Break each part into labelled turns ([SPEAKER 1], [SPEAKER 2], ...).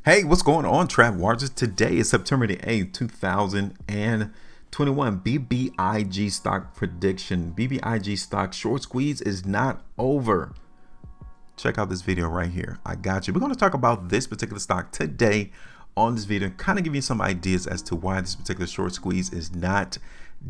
[SPEAKER 1] Hey, what's going on, Trap Watchers? Today is September the 8th, 2021. BBIG stock prediction. BBIG stock short squeeze is not over. Check out this video right here. I got you. We're going to talk about this particular stock today on this video, kind of give you some ideas as to why this particular short squeeze is not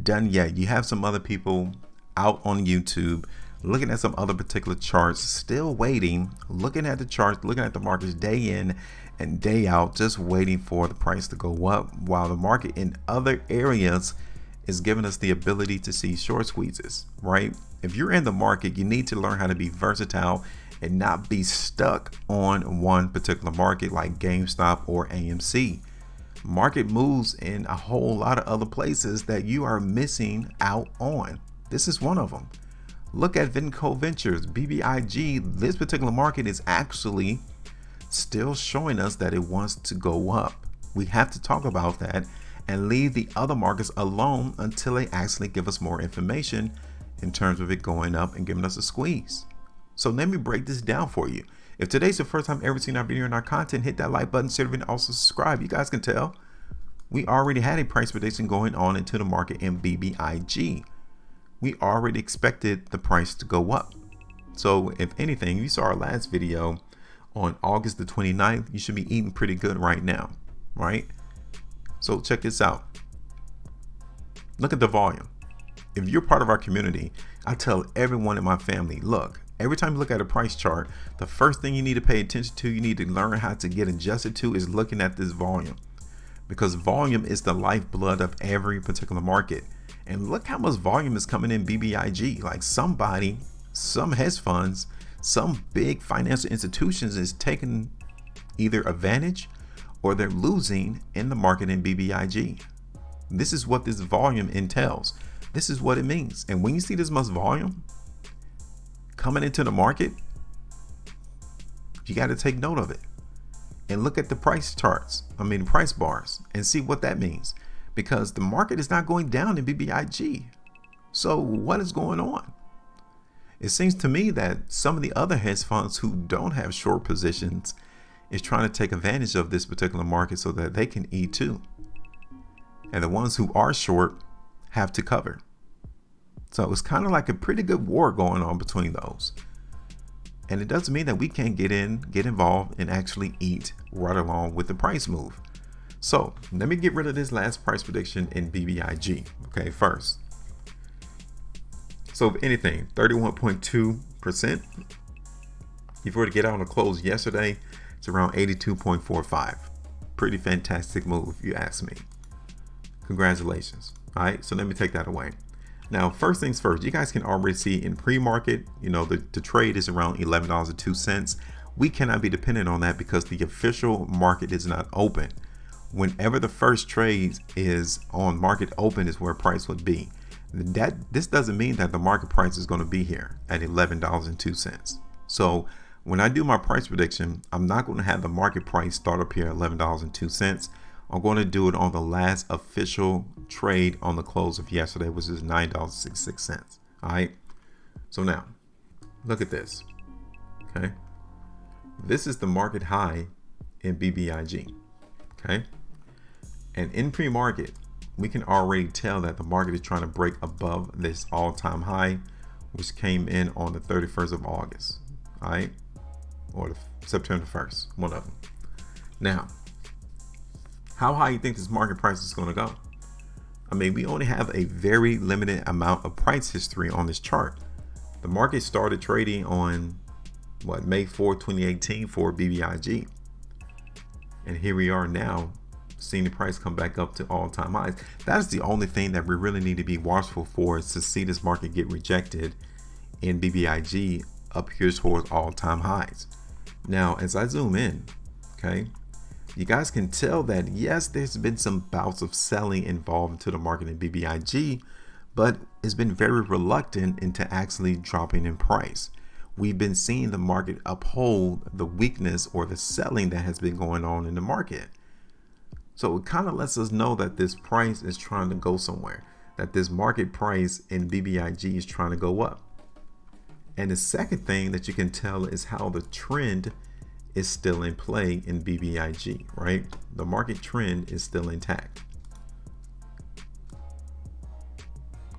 [SPEAKER 1] done yet. You have some other people out on YouTube looking at some other particular charts, still waiting, looking at the charts, looking at the markets day in and day out, just waiting for the price to go up, while the market in other areas is giving us the ability to see short squeezes, right? If you're in the market, you need to learn how to be versatile and not be stuck on one particular market like GameStop or AMC. Market moves in a whole lot of other places that you are missing out on. This is one of them. Look at Vinco Ventures, BBIG. This particular market is actually still showing us that it wants to go up. We have to talk about that and leave the other markets alone until they actually give us more information in terms of it going up and giving us a squeeze. So let me break this down for you. If today's the first time ever seen our video and our content, hit that like button, and also subscribe. You guys can tell we already had a price prediction going on into the market in BBIG. We already expected the price to go up. So if anything, you saw our last video on August the 29th, you should be eating pretty good right now, right? So check this out. Look at the volume. If you're part of our community, I tell everyone in my family, look, every time you look at a price chart, the first thing you need to pay attention to, you need to learn how to get adjusted to, is looking at this volume, because volume is the lifeblood of every particular market. And look how much volume is coming in BBIG. Like somebody, some hedge funds, some big financial institutions is taking either advantage or they're losing in the market in BBIG. This is what this volume entails. This is what it means. And when you see this much volume coming into the market, you got to take note of it and look at the price charts. Price bars, and see what that means, because the market is not going down in BBIG. So what is going on? It seems to me that some of the other hedge funds who don't have short positions is trying to take advantage of this particular market so that they can eat too. And the ones who are short have to cover. So it's kind of like a pretty good war going on between those. And it doesn't mean that we can't get involved and actually eat right along with the price move. So let me get rid of this last price prediction in BBIG. Okay, first. So if anything, 31.2%. If you were to get out on a close yesterday, it's around 82.45. Pretty fantastic move, if you ask me. Congratulations. All right, so let me take that away. Now, first things first, you guys can already see in pre-market, the trade is around $11.02. We cannot be dependent on that because the official market is not open. Whenever the first trade is on market open is where price would be. This doesn't mean that the market price is going to be here at $11.02. So when I do my price prediction, I'm not going to have the market price start up here at $11.02. I'm going to do it on the last official trade on the close of yesterday, which is $9.66. All right. So now look at this. Okay. This is the market high in BBIG. Okay. And in pre-market, we can already tell that the market is trying to break above this all-time high, which came in on the 31st of August, all right, or the September 1st, one of them. Now, how high you think this market price is going to go? We only have a very limited amount of price history on this chart. The market started trading on May 4, 2018 for BBIG, and here we are now, seeing the price come back up to all-time highs. That's the only thing that we really need to be watchful for, is to see this market get rejected in BBIG up here towards all-time highs. Now, as I zoom in, okay, you guys can tell that yes, there's been some bouts of selling involved into the market in BBIG, but it's been very reluctant into actually dropping in price. We've been seeing the market uphold the weakness or the selling that has been going on in the market. So it kind of lets us know that this price is trying to go somewhere, that this market price in BBIG is trying to go up. And the second thing that you can tell is how the trend is still in play in BBIG, right? The market trend is still intact.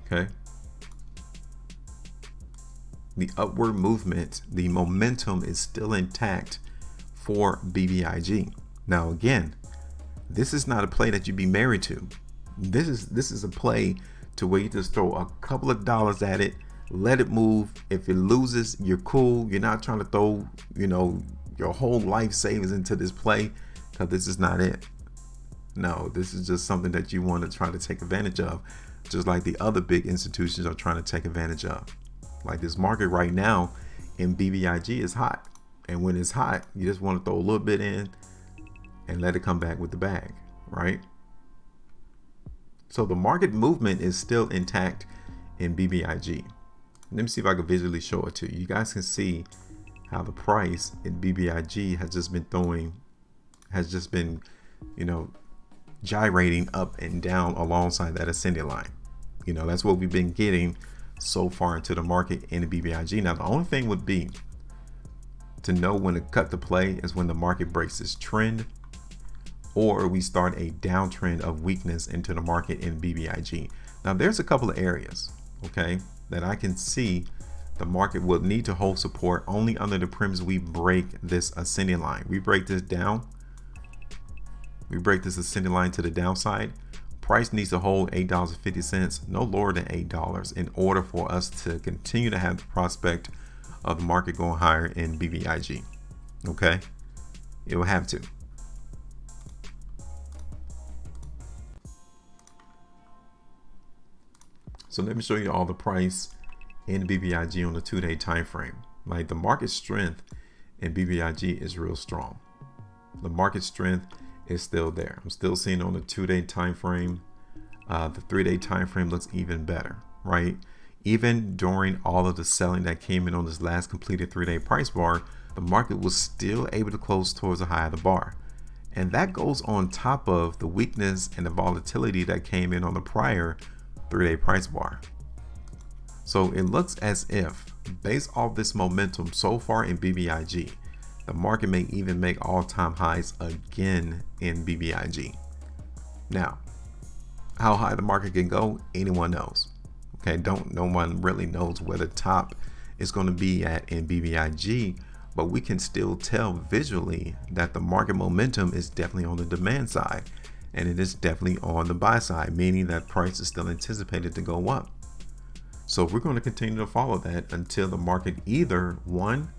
[SPEAKER 1] Okay. The upward movement, the momentum is still intact for BBIG. Now, again, this is not a play that you'd be married to. This is a play to where you just throw a couple of dollars at it, let it move. If it loses, you're cool. You're not trying to throw, your whole life savings into this play, because this is not it. No, this is just something that you want to try to take advantage of, just like the other big institutions are trying to take advantage of. Like this market right now in BBIG is hot. And when it's hot, you just want to throw a little bit in and let it come back with the bag, right? So the market movement is still intact in BBIG. Let me see if I can visually show it to you. You guys can see how the price in BBIG has just been, gyrating up and down alongside that ascending line. That's what we've been getting so far into the market in the BBIG. Now, the only thing would be to know when to cut the play is when the market breaks this trend, or we start a downtrend of weakness into the market in BBIG. Now, there's a couple of areas, okay, that I can see the market will need to hold support only under the premise we break this ascending line. We break this down. We break this ascending line to the downside. Price needs to hold $8.50, no lower than $8, in order for us to continue to have the prospect of the market going higher in BBIG. Okay, it will have to. So let me show you all the price in BBIG on the 2-day time frame. Like the market strength in BBIG is real strong. The market strength is still there. I'm still seeing on the 2-day time frame. The 3-day time frame looks even better, right? Even during all of the selling that came in on this last completed 3-day price bar, the market was still able to close towards the high of the bar. And that goes on top of the weakness and the volatility that came in on the prior 3-day price bar. So it looks as if, based off this momentum so far in BBIG, the market may even make all-time highs again in BBIG. Now, how high the market can go, anyone knows. Okay, no one really knows where the top is going to be at in BBIG, but we can still tell visually that the market momentum is definitely on the demand side, and it is definitely on the buy side, meaning that price is still anticipated to go up. So we're going to continue to follow that until the market either, one,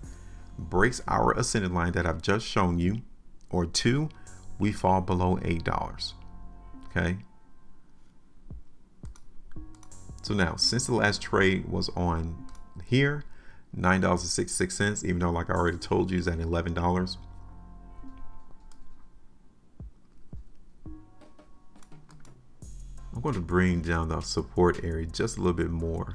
[SPEAKER 1] breaks our ascending line that I've just shown you, or two, we fall below $8. Okay. So now, since the last trade was on here, $9.66, even though, like I already told you, is at $11. I'm going to bring down the support area just a little bit more.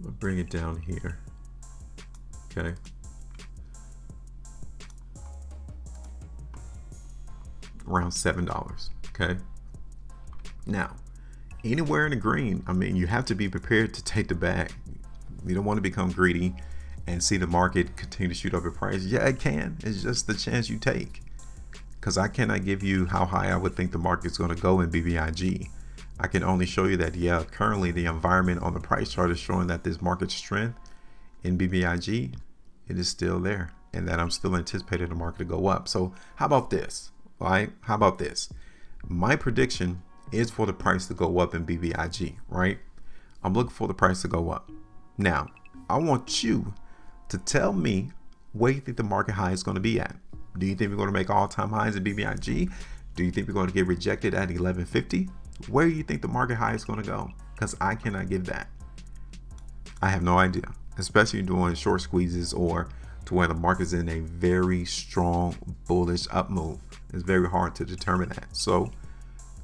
[SPEAKER 1] I'll bring it down here. Okay. Around $7. Okay. Now, anywhere in the green, I mean, you have to be prepared to take the bag. You don't want to become greedy and see the market continue to shoot up in price. Yeah, it can. It's just the chance you take. Because I cannot give you how high I would think the market's going to go in BBIG. I can only show you that, yeah, currently the environment on the price chart is showing that this market strength in BBIG, it is still there, and that I'm still anticipating the market to go up. So how about this? Right? How about this? My prediction is for the price to go up in BBIG, right? I'm looking for the price to go up. Now, I want you to tell me where you think the market high is going to be at. Do you think we're going to make all-time highs in BBIG? Do you think we're going to get rejected at 1150? Where do you think the market high is going to go? Because I cannot give that. I have no idea, especially doing short squeezes or to where the market's in a very strong bullish up move. It's very hard to determine that. So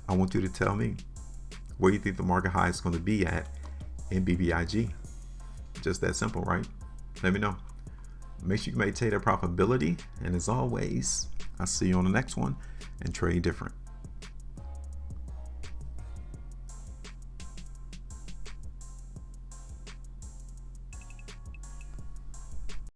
[SPEAKER 1] I want you to tell me where you think the market high is going to be at in BBIG. Just that simple, right? Let me know. Make sure you maintain that profitability. And as always, I'll see you on the next one and trade different.